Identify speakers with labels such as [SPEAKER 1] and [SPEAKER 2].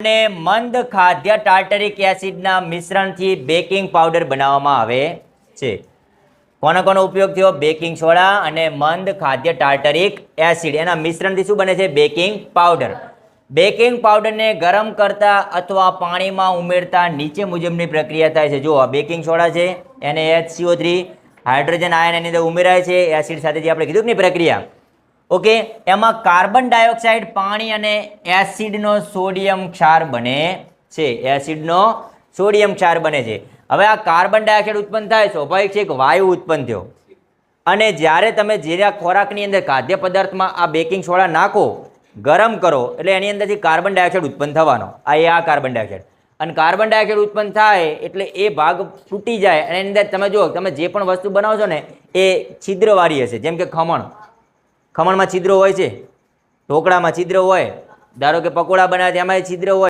[SPEAKER 1] અને મંદ ખાદ્ય ટાર્ટરિક એસિડના મિશ્રણથી બેકિંગ પાવડર બનાવવામાં આવે છે. કોનો કોનો ઉપયોગ થયો? બેકિંગ સોડા અને મંદ ખાદ્ય ટાર્ટરિક એસિડ એના મિશ્રણથી શું બને છે? Baking powder. બેકિંગ પાવડરને ગરમ કરતા અથવા પાણીમાં ઉમેરતા નીચે મુજબની પ્રક્રિયા થાય છે. જો આ બેકિંગ સોડા છે, NaHCO3, હાઇડ્રોજન આયન એની અંદર ઉમેરાય છે એસિડ સાથે, જે આપણે કીધું કે નહીં પ્રક્રિયા. ઓકે, એમાં કાર્બન ડાયોક્સાઇડ, પાણી અને એસિડનો સોડિયમ ક્ષાર બને છે. એસિડનો સોડિયમ ક્ષાર બને છે. હવે આ કાર્બન ડાયોક્સાઇડ ઉત્પન્ન થાય, સ્વાભાવિક છે એક વાયુ ઉત્પન્ન થયો. અને જ્યારે તમે જે ખોરાકની અંદર ખાદ્ય પદાર્થમાં આ બેકિંગ સોડા નાખો, ગરમ કરો, એટલે એની અંદરથી કાર્બન ડાયોક્સાઇડ ઉત્પન્ન થવાનો. આ કાર્બન ડાયોક્સાઇડ, અને કાર્બન ડાયોક્સાઇડ ઉત્પન્ન થાય એટલે એ ભાગ તૂટી જાય અને એની અંદર તમે જુઓ, તમે જે પણ વસ્તુ બનાવો છો ને એ છિદ્રવાળી હશે. જેમ કે ખમણમાં છિદ્રો હોય છે, ઢોકળામાં છિદ્ર હોય, ધારો કે પકોડા બનાવે એમાં છિદ્ર હોય.